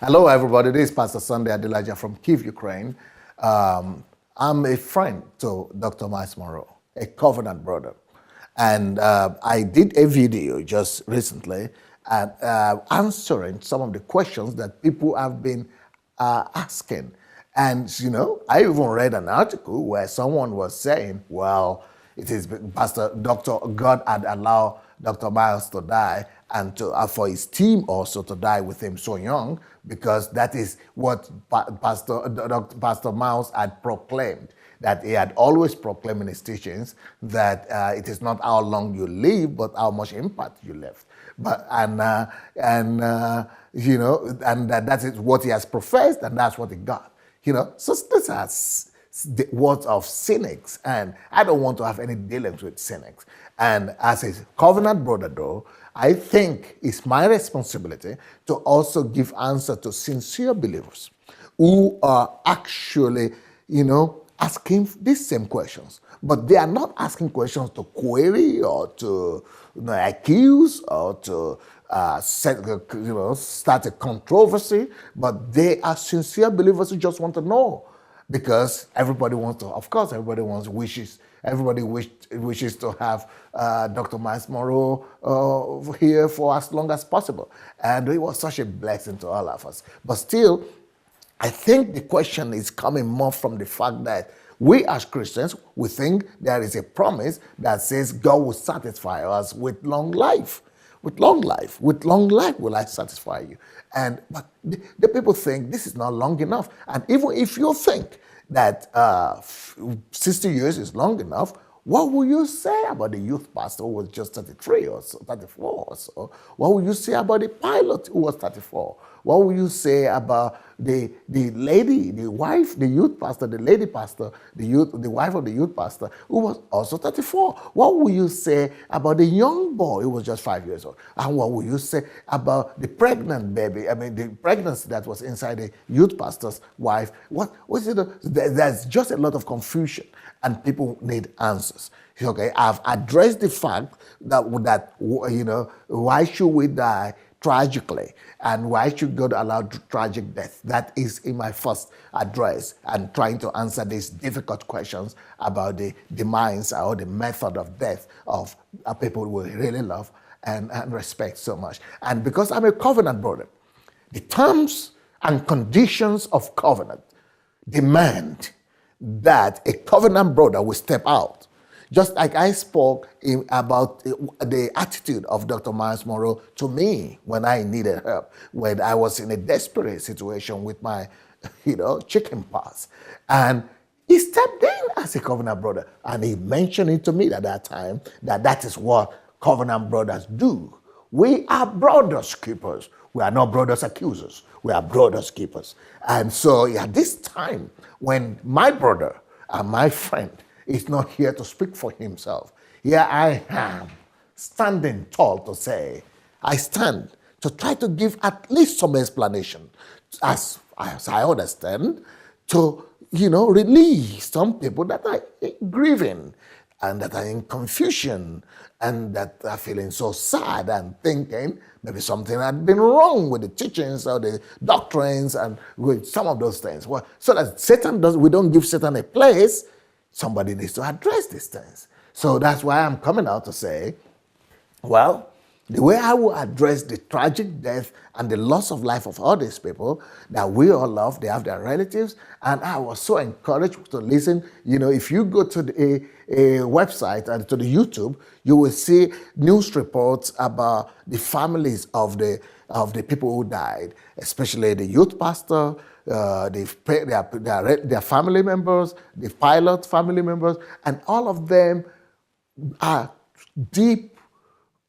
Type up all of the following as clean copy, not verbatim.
Hello, everybody. This is Pastor Sunday Adelaja from Kyiv, Ukraine. I'm a friend to Dr. Myles Munroe, a covenant brother. And I did a video just recently answering some of the questions that people have been asking. And, I even read an article where someone was saying, well, it is Pastor Dr. God had allowed Dr. Myles to die and for his team also to die with him so young, because that is what Pastor Myles had proclaimed, that he had always proclaimed in his teachings, that it is not how long you live, but how much impact you left. That is what he has professed, and that's what he got. So these are the words of cynics, and I don't want to have any dealings with cynics. And as a covenant brother, though, I think it's my responsibility to also give answer to sincere believers who are actually, asking these same questions. But they are not asking questions to query or to accuse or to start a controversy, but they are sincere believers who just want to know. Because everybody wants to, of course, everybody wishes to have Dr. Myles Munroe here for as long as possible. And it was such a blessing to all of us. But still, I think the question is coming more from the fact that we as Christians, we think there is a promise that says God will satisfy us with long life. With long life will I satisfy you. But the people think this is not long enough. And even if you think that 60 years is long enough, what will you say about the youth pastor who was just 33 or so, 34 or so? What will you say about the pilot who was 34? What will you say about the lady, the wife, the youth pastor, the lady pastor, the wife of the youth pastor who was also 34? What will you say about the young boy who was just 5 years old? And what will you say about the pregnant baby? The pregnancy that was inside the youth pastor's wife? What was it? There's just a lot of confusion, and people need answers. Okay, I've addressed the fact that why should we die tragically, and why should God allow tragic death? That is in my first address, and trying to answer these difficult questions about the minds or the method of death of people we really love and respect so much. And because I'm a covenant brother, the terms and conditions of covenant demand that a covenant brother will step out. Just like I spoke about the attitude of Dr. Myles Munroe to me when I needed help, when I was in a desperate situation with my, chicken pox. And he stepped in as a covenant brother. And he mentioned it to me at that time that is what covenant brothers do. We are brothers keepers. We are not brothers accusers. We are brothers keepers. And so at this time, when my brother and my friend is not here to speak for himself, here I am standing tall to say, I stand to try to give at least some explanation, as I understand, to release some people that are grieving and that are in confusion and that are feeling so sad and thinking maybe something had been wrong with the teachings or the doctrines and with some of those things. Well, so that we don't give Satan a place, somebody needs to address these things. So that's why I'm coming out to say, well, the way I will address the tragic death and the loss of life of all these people that we all love, they have their relatives, and I was so encouraged to listen. If you go to a website and to the YouTube, you will see news reports about the families of the people who died, especially the youth pastor, their family members, the pilot family members, and all of them are deep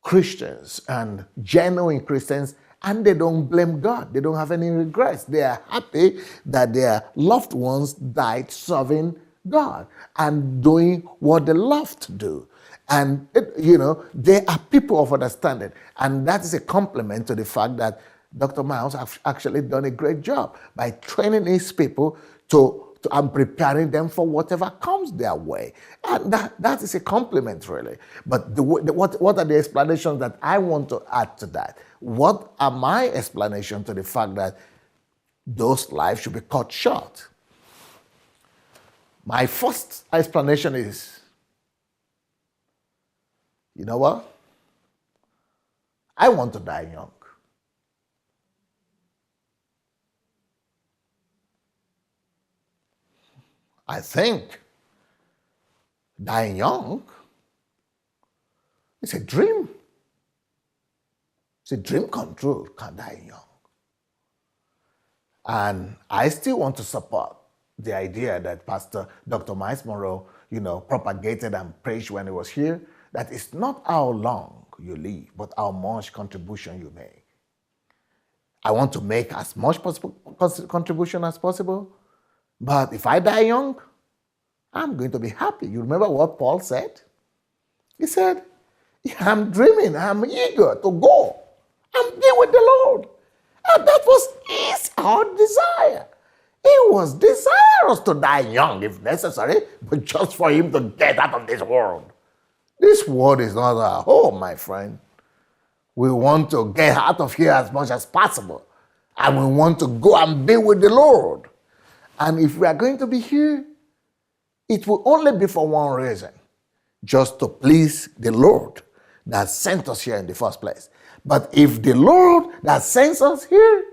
Christians and genuine Christians, and they don't blame God. They don't have any regrets. They are happy that their loved ones died serving God and doing what they love to do. And, they are people of understanding. And that is a compliment to the fact that Dr. Myles has actually done a great job by training his people and preparing them for whatever comes their way. And that is a compliment, really. But what are the explanations that I want to add to that? What are my explanations to the fact that those lives should be cut short. My first explanation is, you know what? I want to die young. I think dying young is a dream. It's a dream come true, can die young. And I still want to support the idea that Pastor Dr. Myles Munroe, propagated and preached when he was here, that it's not how long you live, but how much contribution you make. I want to make as much contribution as possible, but if I die young, I'm going to be happy. You remember what Paul said? He said, I'm dreaming, I'm eager to go and be with the Lord. And that was his heart desire. He was desirous to die young if necessary, but just for him to get out of this world. This world is not our home, my friend. We want to get out of here as much as possible. And we want to go and be with the Lord. And if we are going to be here, it will only be for one reason, just to please the Lord that sent us here in the first place. But if the Lord that sends us here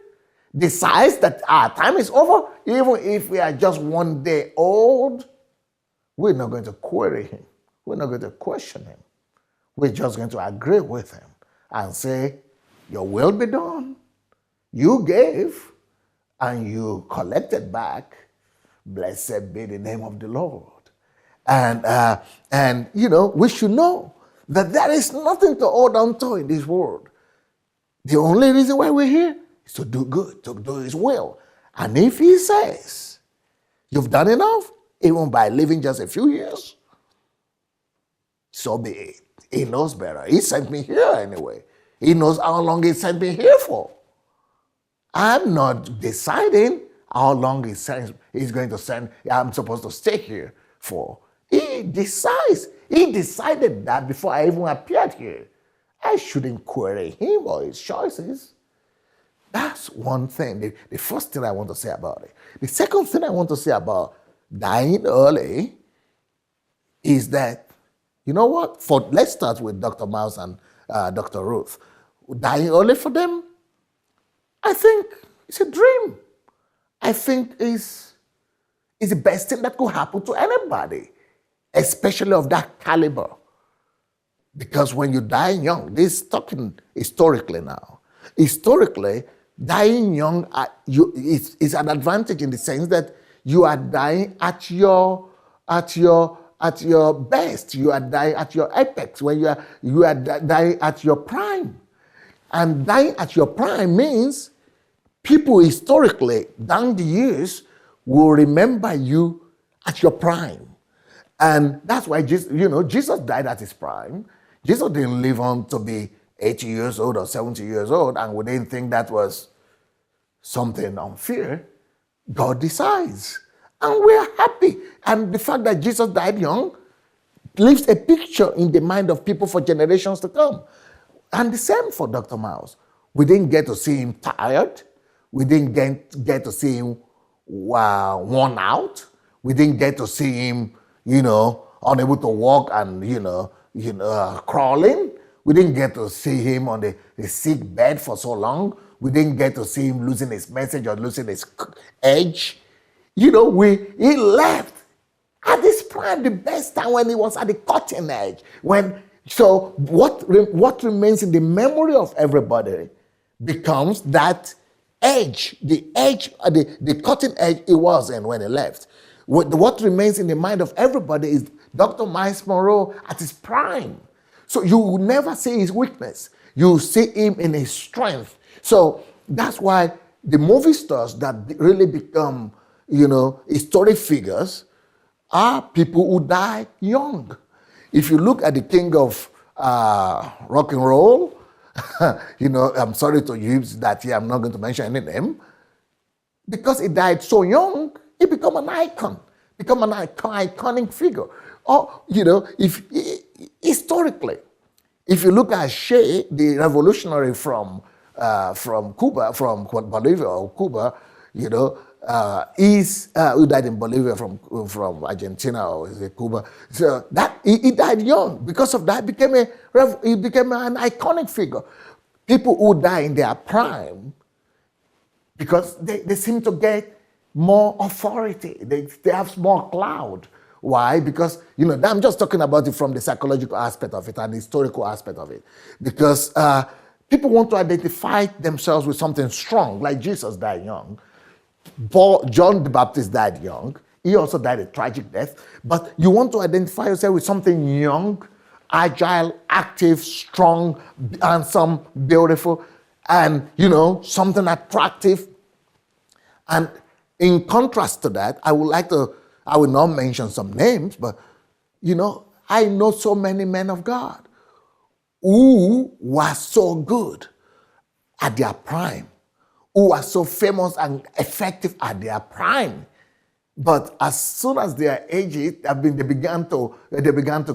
decides that our time is over, even if we are just one day old, we're not going to query him. We're not going to question him. We're just going to agree with him and say, your will be done. You gave and you collected back. Blessed be the name of the Lord. And we should know that there is nothing to hold on to in this world. The only reason why we're here is to do good, to do his will. And if he says, you've done enough, even by living just a few years, so be it. He knows better. He sent me here anyway. He knows how long he sent me here for. I'm not deciding how long he's going to send, I'm supposed to stay here for. He decides. He decided that before I even appeared here. I shouldn't query him or his choices. That's one thing, the first thing I want to say about it. The second thing I want to say about dying early is that, you know what? Let's start with Dr. Myles and Dr. Ruth. Dying early for them, I think it's a dream. I think it's the best thing that could happen to anybody, especially of that caliber. Because when you die young, this is talking historically now. Historically, dying young is an advantage in the sense that you are dying at your best. You are dying at your apex, when you are dying at your prime. And dying at your prime means people historically, down the years, will remember you at your prime. And that's why Jesus died at his prime. Jesus didn't live on to be 80 years old or 70 years old, and we didn't think that was something unfair. God decides. And we're happy. And the fact that Jesus died young leaves a picture in the mind of people for generations to come. And the same for Dr. Myles. We didn't get to see him tired. We didn't get to see him worn out. We didn't get to see him, unable to walk and, crawling. We didn't get to see him on the sick bed for so long. We didn't get to see him losing his message or losing his edge. He left at this prime, the best time, when he was at the cutting edge. So what remains in the memory of everybody becomes that edge, the cutting edge he was in when he left. What remains in the mind of everybody is Dr. Myles Munroe at his prime. So you will never see his weakness. You see him in his strength. So that's why the movie stars that really become, historic figures are people who die young. If you look at the king of rock and roll, I'm sorry to use that here, I'm not going to mention any name, because he died so young, he became an icon, iconic figure. Or, historically, if you look at Che, the revolutionary from Cuba, from Bolivia or Cuba, who died in Bolivia from Argentina or is it Cuba. So that he died young. Because of that, he became an iconic figure. People who die in their prime, because they seem to get more authority. They have more clout. Why? Because, I'm just talking about it from the psychological aspect of it and the historical aspect of it. Because people want to identify themselves with something strong, like Jesus died young. John the Baptist died young. He also died a tragic death. But you want to identify yourself with something young, agile, active, strong, handsome, beautiful, and, something attractive. And in contrast to that, I will not mention some names, but, I know so many men of God who were so good at their prime, who were so famous and effective at their prime. But as soon as their ages, they began to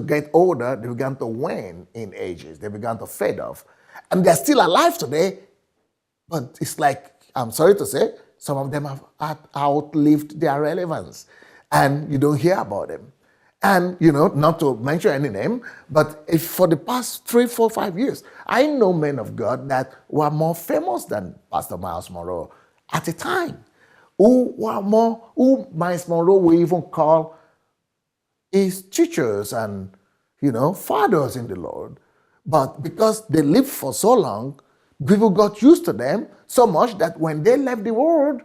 get older, they began to wane in ages, they began to fade off. And they're still alive today, but it's like, I'm sorry to say, some of them have outlived their relevance, and you don't hear about them. And, not to mention any name, but if for the past 3, 4, 5 years, I know men of God that were more famous than Pastor Myles Munroe at the time, who Myles Munroe will even call his teachers and, fathers in the Lord. But because they lived for so long, people got used to them so much that when they left the world,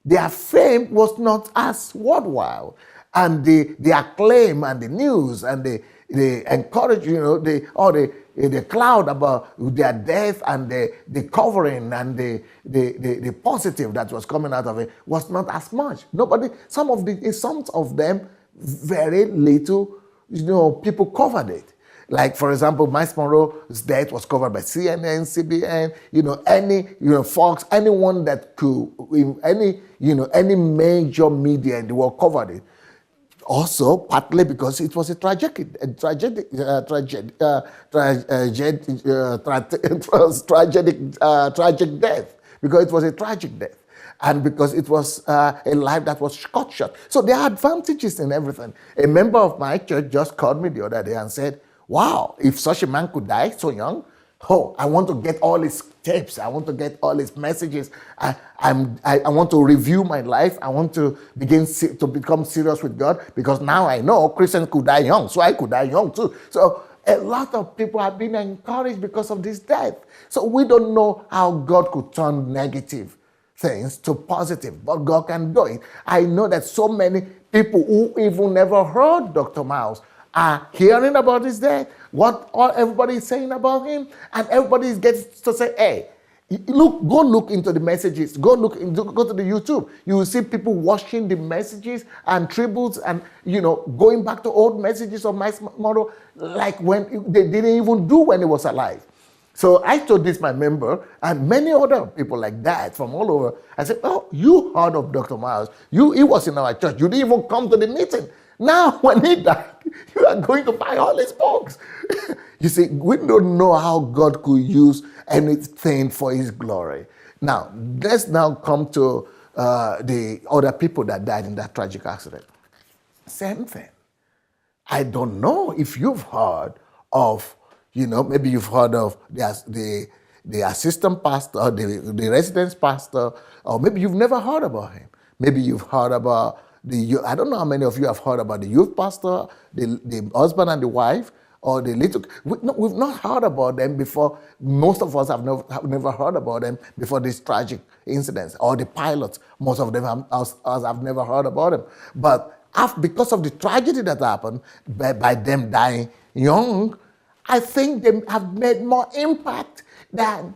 their fame was not as worthwhile. And the acclaim and the news and the encourage, the cloud about their death and the covering and the positive that was coming out of it was not as much. Some of them, very little, people covered it. Like, for example, Myles Munroe's death was covered by CNN, CBN, Fox, anyone that could, any major media in the world covered it. Also, partly because it was a tragic death, because it was a tragic death, and because it was a life that was cut short. So there are advantages in everything. A member of my church just called me the other day and said, wow, if such a man could die so young, I want to get all his tapes. I want to get all his messages. I want to review my life. I want to become serious with God, because now I know Christians could die young, so I could die young too. So a lot of people have been encouraged because of this death. So we don't know how God could turn negative things to positive, but God can do it. I know that so many people who even never heard Dr. Myles are hearing about his death, what everybody is saying about him, and everybody gets to say, hey, go look into the messages, go to the YouTube. You will see people watching the messages and tributes and, going back to old messages of Myles Munroe, like when they didn't even do when he was alive. So I told this my member and many other people like that from all over. I said, oh, you heard of Dr. Myles. He was in our church. You didn't even come to the meeting. Now, when he died, you are going to buy all his books. You see, we don't know how God could use anything for his glory. Now, let's now come to the other people that died in that tragic accident. Same thing. I don't know if you've heard of, maybe you've heard of the assistant pastor, the residence pastor, or maybe you've never heard about him. Maybe you've heard about I don't know how many of you have heard about the youth pastor, the husband and the wife, or the little. We've not heard about them before. Most of us have never heard about them before these tragic incidents. Or the pilots, most of them have never heard about them. But because of the tragedy that happened, by them dying young, I think they have made more impact than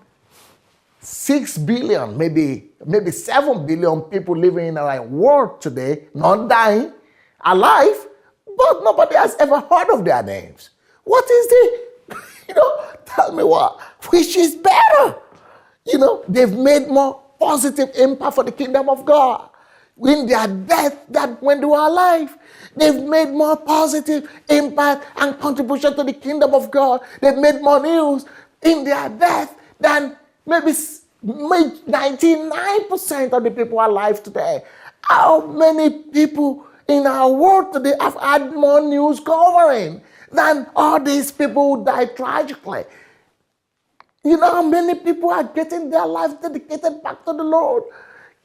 6 billion, maybe 7 billion people living in our world today, not dying, alive, but nobody has ever heard of their names. What is tell me what, which is better? They've made more positive impact for the kingdom of God in their death than when they were alive. They've made more positive impact and contribution to the kingdom of God. They've made more news in their death than maybe 99% of the people alive today. How many people in our world today have had more news covering than all these people who died tragically? You know how many people are getting their lives dedicated back to the Lord,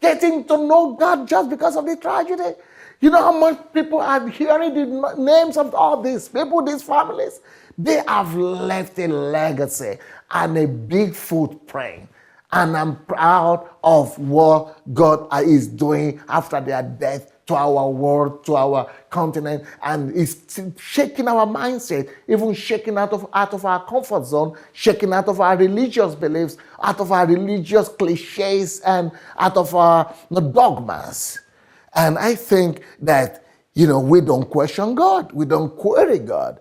getting to know God just because of the tragedy? You know how much people are hearing the names of all these people, these families? They have left a legacy and a big footprint. And I'm proud of what God is doing after their death to our world, to our continent, and it's shaking our mindset, even shaking out of our comfort zone, shaking out of our religious beliefs, out of our religious cliches, and out of our dogmas. And I think that, we don't question God. We don't query God.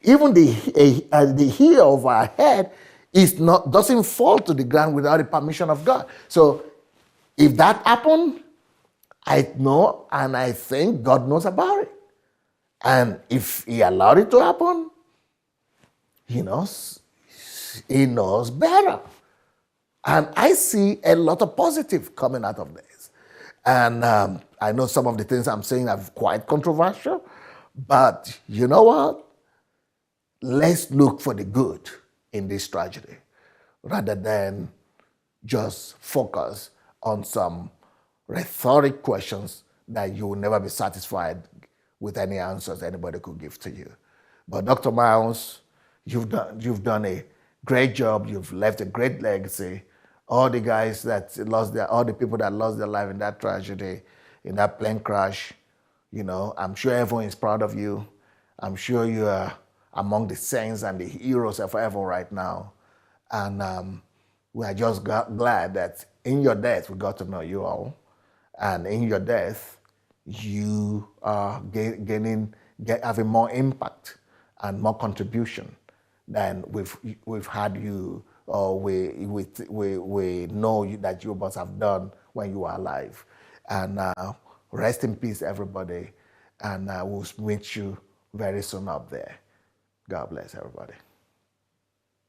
Even the hair of our head doesn't fall to the ground without the permission of God. So if that happened, I know and I think God knows about it. And if he allowed it to happen, he knows better. And I see a lot of positive coming out of this. And I know some of the things I'm saying are quite controversial, but you know what? Let's look for the good in this tragedy rather than just focus on some rhetoric questions that you will never be satisfied with any answers anybody could give to you. But Dr. Myles, you've done a great job. You've left a great legacy. All the guys all the people that lost their life in that tragedy, in that plane crash, I'm sure everyone is proud of you. I'm sure you are among the saints and the heroes of heaven right now. And we are just glad that in your death, we got to know you all. And in your death, you are having more impact and more contribution than we've had you, or we know that you must have done when you were alive. And rest in peace, everybody. And we'll meet you very soon up there. God bless everybody.